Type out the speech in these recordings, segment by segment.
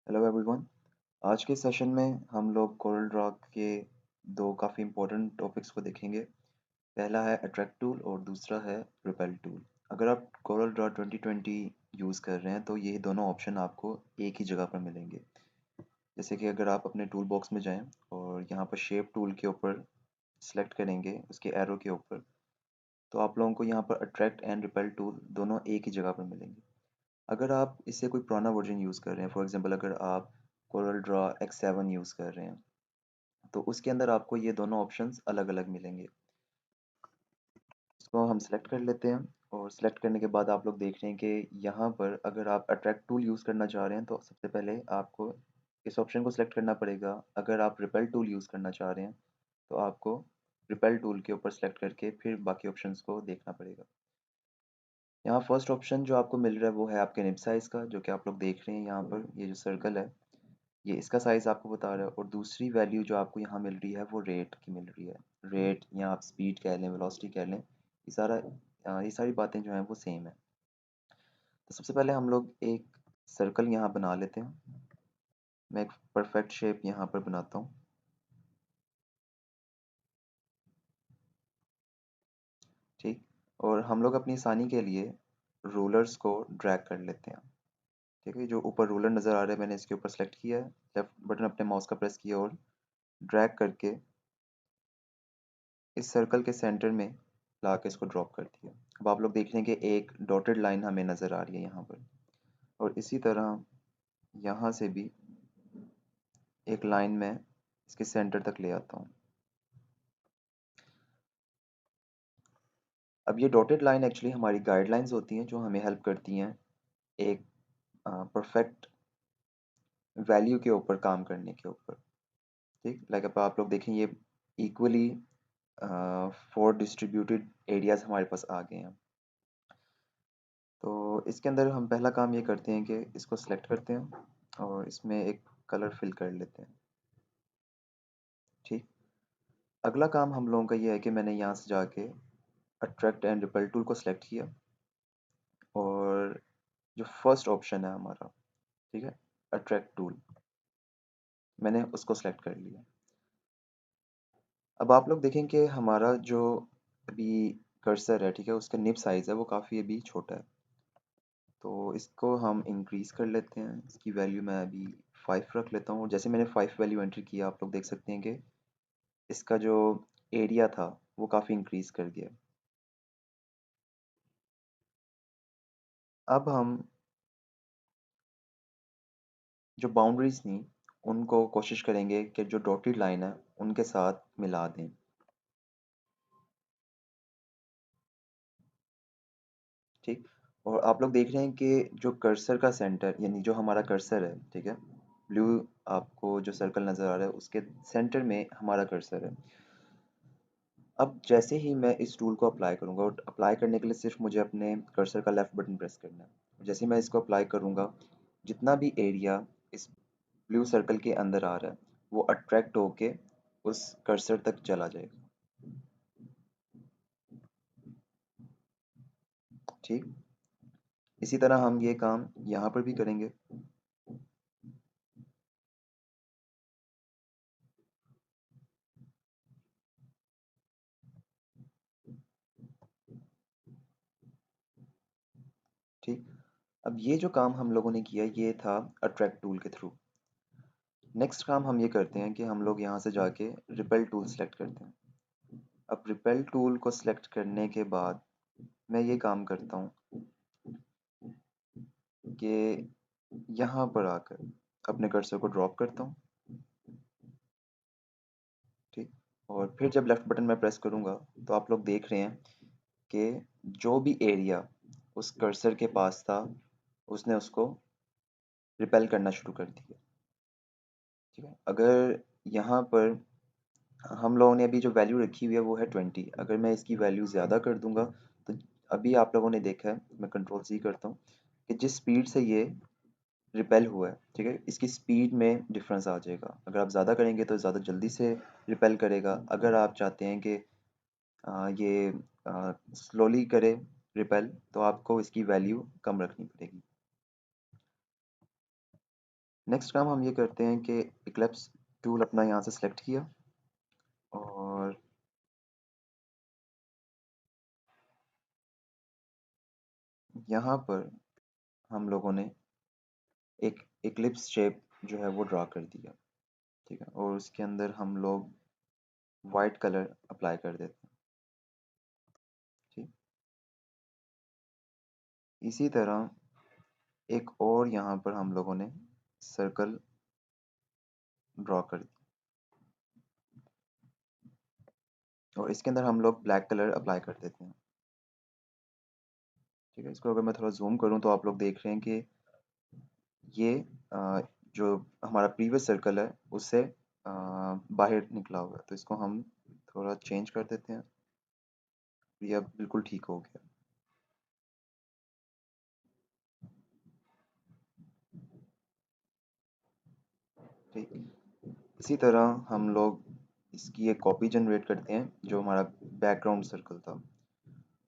Hello everyone. आज के session में हम लोग कोरल ड्रॉ के दो काफ़ी इम्पोर्टेंट टॉपिक्स को देखेंगे। पहला है अट्रैक्ट टूल और दूसरा है रिपेल टूल। अगर आप कोरल ड्रॉ 2020 यूज़ कर रहे हैं तो ये दोनों ऑप्शन आपको एक ही जगह पर मिलेंगे। जैसे कि अगर आप अपने टूल बॉक्स में जाएं और यहाँ पर शेप टूल के ऊपर सेलेक्ट करेंगे उसके एरो के ऊपर, तो आप लोगों को यहाँ पर अट्रैक्ट एंड रिपेल टूल दोनों एक ही जगह पर मिलेंगे। अगर आप इससे कोई पुराना वर्जन यूज़ कर रहे हैं, फॉर एग्जांपल अगर आप कोरल ड्रॉ X7 यूज़ कर रहे हैं, तो उसके अंदर आपको ये दोनों ऑप्शंस अलग-अलग मिलेंगे। इसको हम सेलेक्ट कर लेते हैं और सेलेक्ट करने के बाद आप लोग देख रहे हैं कि यहाँ पर अगर आप अट्रैक्ट टूल यूज़ करना चाह रहे हैं तो सबसे पहले आपको इस ऑप्शन को सेलेक्ट करना पड़ेगा। अगर आप रिपेल टूल यूज़ करना चाह रहे हैं तो आपको रिपेल टूल के ऊपर सेलेक्ट करके फिर बाकी ऑप्शंस को देखना पड़ेगा। यहाँ फर्स्ट ऑप्शन जो आपको मिल रहा है वो है आपके निब साइज़ का, जो कि आप लोग देख रहे हैं यहाँ पर ये जो सर्कल है, ये इसका साइज़ आपको बता रहा है। और दूसरी वैल्यू जो आपको यहाँ मिल रही है वो रेट की मिल रही है। रेट या आप स्पीड कह लें, वेलोसिटी कह लें, ये सारी बातें जो हैं वो सेम है। तो सबसे पहले हम लोग एक सर्कल यहाँ बना लेते हैं। मैं एक परफेक्ट शेप यहाँ पर बनाता हूँ। ठीक। और हम लोग अपनी आसानी के लिए रूलर्स को ड्रैग कर लेते हैं। ठीक है, जो ऊपर रूलर नज़र आ रहा है मैंने इसके ऊपर सेलेक्ट किया है, लेफ्ट बटन अपने माउस का प्रेस किया और ड्रैग करके इस सर्कल के सेंटर में ला के इसको ड्रॉप कर दिया। अब आप लोग देख रहे हैं कि एक डॉटेड लाइन हमें नज़र आ रही है यहाँ पर। और इसी तरह यहाँ से भी एक लाइन में इसके सेंटर तक ले आता हूँ। अब ये डॉटेड लाइन एक्चुअली हमारी गाइडलाइंस होती हैं जो हमें हेल्प करती हैं एक परफेक्ट वैल्यू के ऊपर काम करने के ऊपर। ठीक, लाइक अब आप लोग देखें ये इक्वली 4 डिस्ट्रीब्यूटेड एरियाज़ हमारे पास आ गए हैं। तो इसके अंदर हम पहला काम ये करते हैं कि इसको सेलेक्ट करते हैं और इसमें एक कलर फिल कर लेते हैं। ठीक। अगला काम हम लोगों का ये है कि मैंने यहाँ से जाके अट्रैक्ट एंड रिपेल टूल को सेलेक्ट किया और जो फर्स्ट ऑप्शन है हमारा, ठीक है, अट्रैक्ट टूल, मैंने उसको सेलेक्ट कर लिया। अब आप लोग देखें कि हमारा जो अभी कर्सर है, ठीक है, उसका निब साइज़ है वो काफ़ी अभी छोटा है। तो इसको हम इंक्रीज़ कर लेते हैं। इसकी वैल्यू मैं अभी 5 रख लेता हूँ और जैसे मैंने 5 वैल्यू एंटर किया आप लोग देख सकते हैं कि इसका जो एरिया था वो काफ़ी इंक्रीज़ कर गया। अब हम जो बाउंड्रीज़ थी उनको कोशिश करेंगे कि जो डॉटेड लाइन है उनके साथ मिला दें। ठीक। और आप लोग देख रहे हैं कि जो कर्सर का सेंटर यानी जो हमारा कर्सर है, ठीक है, ब्लू आपको जो सर्कल नज़र आ रहा है उसके सेंटर में हमारा कर्सर है। अब जैसे ही मैं इस टूल को अप्लाई करूँगा और अप्लाई करने के लिए सिर्फ मुझे अपने कर्सर का लेफ़्ट बटन प्रेस करना है। जैसे ही मैं इसको अप्लाई करूँगा, जितना भी एरिया इस ब्लू सर्कल के अंदर आ रहा है, वो अट्रैक्ट होके उस कर्सर तक चला जाएगा। ठीक। इसी तरह हम ये काम यहाँ पर भी करेंगे। ठीक। अब ये जो काम हम लोगों ने किया ये था अट्रैक्ट टूल के थ्रू। नेक्स्ट काम हम ये करते हैं कि हम लोग यहाँ से जाके रिपेल टूल सेलेक्ट करते हैं। अब रिपेल टूल को सेलेक्ट करने के बाद मैं ये काम करता हूँ कि यहाँ पर आकर अपने कर्सर को ड्रॉप करता हूँ। ठीक। और फिर जब लेफ्ट बटन मैं प्रेस करूँगा तो आप लोग देख रहे हैं कि जो भी एरिया उस कर्सर के पास था उसने उसको रिपेल करना शुरू कर दिया। ठीक है, अगर यहाँ पर हम लोगों ने अभी जो वैल्यू रखी हुई है वो है 20। अगर मैं इसकी वैल्यू ज़्यादा कर दूंगा तो अभी आप लोगों ने देखा है, मैं कंट्रोल सी करता हूँ, कि जिस स्पीड से ये रिपेल हुआ है, ठीक है, इसकी स्पीड में डिफरेंस आ जाएगा। अगर आप ज़्यादा करेंगे तो ज़्यादा जल्दी से रिपेल करेगा। अगर आप चाहते हैं कि ये स्लोली करे रिपेल, तो आपको इसकी वैल्यू कम रखनी पड़ेगी। नेक्स्ट काम हम ये करते हैं कि इक्लिप्स टूल अपना यहाँ से सिलेक्ट किया और यहाँ पर हम लोगों ने एक इक्लिप्स शेप जो है वो ड्रा कर दिया। ठीक है, और उसके अंदर हम लोग वाइट कलर अप्लाई कर देते हैं। ठीक, इसी तरह एक और यहाँ पर हम लोगों ने सर्कल ड्रॉ कर दिया और इसके अंदर हम लोग ब्लैक कलर अप्लाई कर देते हैं। ठीक है, इसको अगर मैं थोड़ा जूम करूँ तो आप लोग देख रहे हैं कि ये जो हमारा प्रीवियस सर्कल है उससे बाहर निकला हुआ है, तो इसको हम थोड़ा चेंज कर देते हैं। ये अब बिल्कुल ठीक हो गया। ठीक, इसी तरह हम लोग इसकी एक कॉपी जनरेट करते हैं जो हमारा बैकग्राउंड सर्कल था।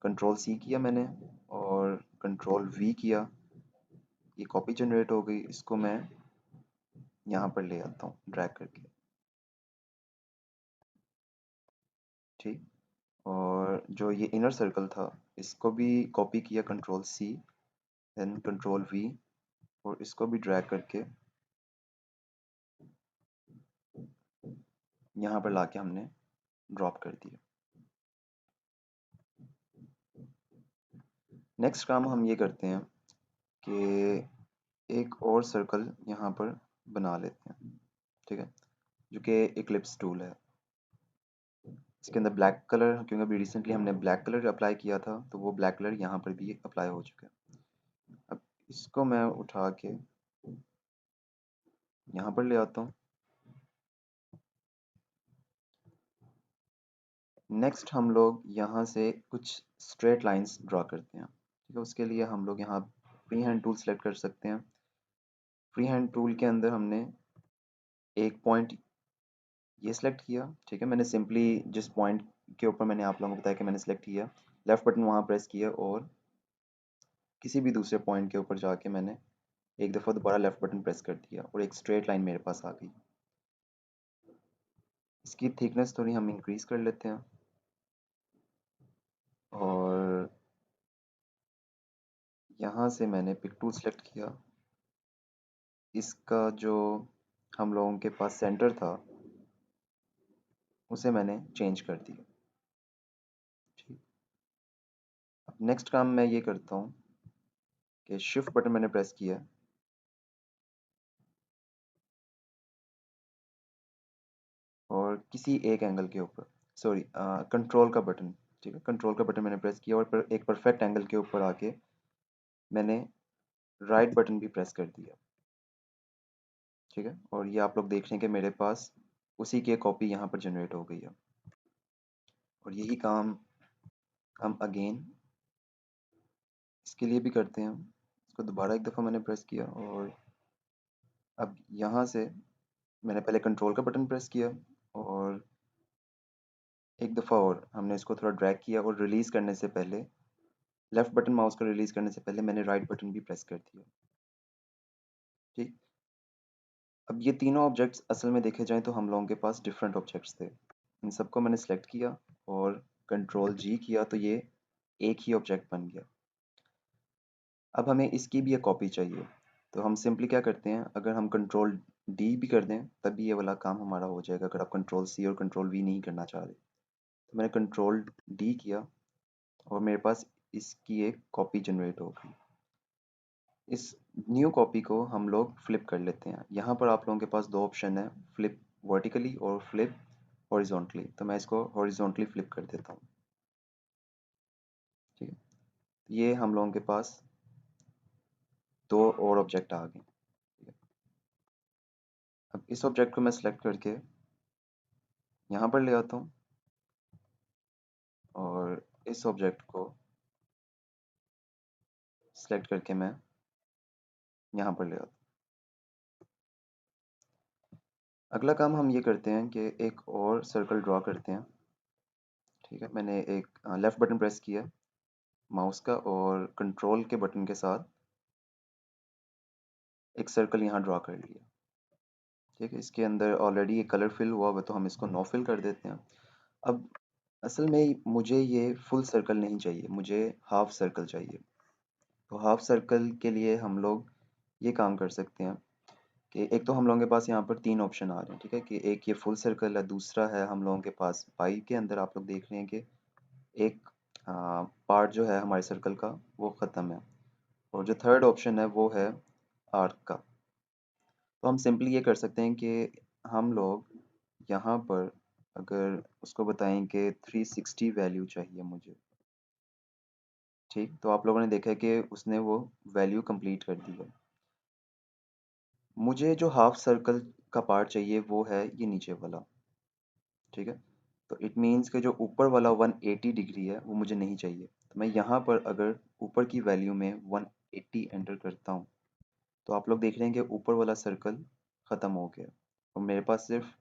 कंट्रोल सी किया मैंने और कंट्रोल वी किया, ये कॉपी जनरेट हो गई। इसको मैं यहाँ पर ले आता हूँ ड्रैग करके। ठीक, और जो ये इनर सर्कल था इसको भी कॉपी किया, control C then control V, और इसको भी ड्रैग करके यहाँ पर लाके हमने ड्रॉप कर दिया। नेक्स्ट काम हम ये करते हैं कि एक और सर्कल यहाँ पर बना लेते हैं। ठीक है, जो कि इक्लिप्स टूल है। इसके अंदर ब्लैक कलर, क्योंकि अभी रिसेंटली हमने ब्लैक कलर अप्लाई किया था तो वो ब्लैक कलर यहाँ पर भी अप्लाई हो चुका है। अब इसको मैं उठा के यहाँ पर ले आता हूँ। नेक्स्ट हम लोग यहाँ से कुछ स्ट्रेट लाइंस ड्रा करते हैं। ठीक है, उसके लिए हम लोग यहाँ फ्री हैंड टूल सेलेक्ट कर सकते हैं। फ्री हैंड टूल के अंदर हमने एक पॉइंट ये सिलेक्ट किया। ठीक है, मैंने सिंपली जिस पॉइंट के ऊपर मैंने आप लोगों को बताया कि मैंने सेलेक्ट किया, लेफ्ट बटन वहाँ प्रेस किया और किसी भी दूसरे पॉइंट के ऊपर जाके मैंने एक दफ़ा दोबारा लेफ्ट बटन प्रेस कर दिया और एक स्ट्रेट लाइन मेरे पास आ गई। इसकी थिकनेस थोड़ी हम इंक्रीज़ कर लेते हैं और यहाँ से मैंने पिक टूल सेलेक्ट किया। इसका जो हम लोगों के पास सेंटर था उसे मैंने चेंज कर दिया। ठीक, अब नेक्स्ट काम मैं ये करता हूँ कि शिफ्ट बटन मैंने प्रेस किया और किसी एक एंगल के ऊपर, सॉरी, कंट्रोल का बटन। ठीक है, कंट्रोल का बटन मैंने प्रेस किया और एक परफेक्ट एंगल के ऊपर आके मैंने राइट बटन भी प्रेस कर दिया। ठीक है, और ये आप लोग देख रहे हैं कि मेरे पास उसी की कॉपी यहाँ पर जनरेट हो गई है। और यही काम हम अगेन इसके लिए भी करते हैं। इसको दोबारा एक दफ़ा मैंने प्रेस किया और अब यहाँ से मैंने पहले कंट्रोल का बटन प्रेस किया और एक दफ़ा और हमने इसको थोड़ा ड्रैग किया और रिलीज़ करने से पहले, लेफ़्ट बटन माउस का रिलीज़ करने से पहले मैंने राइट बटन भी प्रेस कर दिया। ठीक, अब ये तीनों ऑब्जेक्ट्स असल में देखे जाएँ तो हम लोगों के पास डिफरेंट ऑब्जेक्ट्स थे। इन सबको मैंने सेलेक्ट किया और कंट्रोल जी किया तो ये एक ही ऑब्जेक्ट बन गया। अब हमें इसकी भी एक कॉपी चाहिए, तो हम सिंपली क्या करते हैं, अगर हम कंट्रोल डी भी कर दें तब भी ये वाला काम हमारा हो जाएगा, अगर आप कंट्रोल सी और कंट्रोल वी नहीं करना चाह रहे। तो मैंने कंट्रोल डी किया और मेरे पास इसकी एक कॉपी जनरेट हो गई। इस न्यू कॉपी को हम लोग फ्लिप कर लेते हैं। यहाँ पर आप लोगों के पास दो ऑप्शन है, फ्लिप वर्टिकली और फ्लिप हॉरिजॉन्टली। तो मैं इसको हॉरिजॉन्टली फ्लिप कर देता हूँ। ठीक है, ये हम लोगों के पास दो और ऑब्जेक्ट आ गए। ठीक है, अब इस ऑब्जेक्ट को मैं सेलेक्ट करके यहाँ पर ले आता हूँ और इस ऑब्जेक्ट को सेलेक्ट करके मैं यहाँ पर ले आता हूँ। अगला काम हम ये करते हैं कि एक और सर्कल ड्रॉ करते हैं। ठीक है, मैंने एक लेफ़्ट बटन प्रेस किया माउस का और कंट्रोल के बटन के साथ एक सर्कल यहाँ ड्रा कर लिया। ठीक है, इसके अंदर ऑलरेडी एक कलर फिल हुआ हुआ, तो हम इसको नो फिल कर देते हैं। अब असल में मुझे ये फुल सर्कल नहीं चाहिए, मुझे हाफ सर्कल चाहिए। तो हाफ सर्कल के लिए हम लोग ये काम कर सकते हैं कि एक तो हम लोगों के पास यहाँ पर 3 ऑप्शन आ रहे हैं, ठीक है? कि एक ये फुल सर्कल है, दूसरा है हम लोगों के पास पाई के अंदर आप लोग देख रहे हैं कि एक पार्ट जो है हमारे सर्कल का वो ख़त्म है, और जो थर्ड ऑप्शन है वो है आर्क का। तो हम सिंपली ये कर सकते हैं कि हम लोग यहाँ पर अगर उसको बताएं कि 360 वैल्यू चाहिए मुझे, ठीक? तो आप लोगों ने देखा है कि उसने वो वैल्यू कंप्लीट कर दी है। मुझे जो हाफ सर्कल का पार्ट चाहिए वो है ये नीचे वाला, ठीक है? तो इट मीन्स कि जो ऊपर वाला 180 डिग्री है वो मुझे नहीं चाहिए। तो मैं यहाँ पर अगर ऊपर की वैल्यू में 180 एंटर करता हूँ, तो आप लोग देख रहे हैं कि ऊपर वाला सर्कल ख़त्म हो गया, और मेरे पास सिर्फ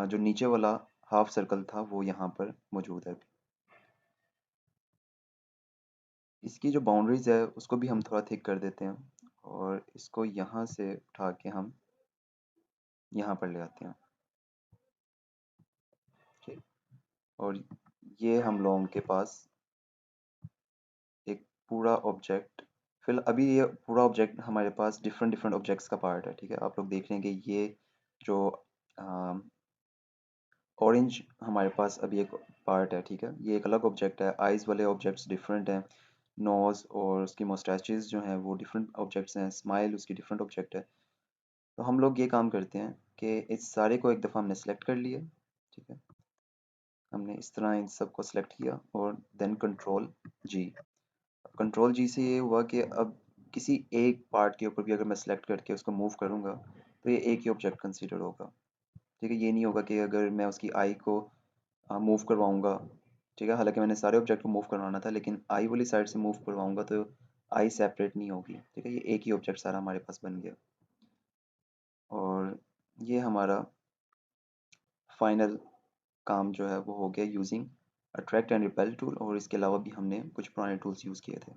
जो नीचे वाला हाफ सर्कल था वो यहाँ पर मौजूद है। इसकी जो बाउंड्रीज है उसको भी हम थोड़ा थिक कर देते हैं, और इसको यहाँ से उठा के हम यहाँ पर ले आते हैं, ठीक? और ये हम लोगों के पास एक पूरा ऑब्जेक्ट, फिल अभी ये पूरा ऑब्जेक्ट हमारे पास डिफरेंट डिफरेंट ऑब्जेक्ट्स का पार्ट है, ठीक है? आप लोग देख रहे हैं कि ये जो ऑरेंज हमारे पास अभी एक पार्ट है, ठीक है? ये एक अलग ऑब्जेक्ट है। आइज़ वाले ऑब्जेक्ट्स डिफरेंट हैं, नोज़ और उसकी मोस्टैचेस जो हैं वो डिफरेंट ऑब्जेक्ट्स हैं, स्माइल उसकी डिफरेंट ऑब्जेक्ट है। तो हम लोग ये काम करते हैं कि इस सारे को एक दफ़ा हमने सेलेक्ट कर लिया, ठीक है? हमने इस तरह इन सबको सेलेक्ट किया और देन कंट्रोल जी। कंट्रोल जी से ये हुआ कि अब किसी एक पार्ट के ऊपर भी अगर मैं सेलेक्ट करके उसको मूव करूँगा, तो ये एक ही ऑब्जेक्ट कंसीडर होगा, ठीक है? ये नहीं होगा कि अगर मैं उसकी आई को मूव करवाऊँगा, ठीक है? हालाँकि मैंने सारे ऑब्जेक्ट को मूव करवाना था, लेकिन आई वाली साइड से मूव करवाऊँगा तो आई सेपरेट नहीं होगी, ठीक है? ये एक ही ऑब्जेक्ट सारा हमारे पास बन गया, और ये हमारा फाइनल काम जो है वो हो गया using attract and repel tool, और इसके अलावा भी हमने कुछ पुराने टूल्स यूज़ किए थे।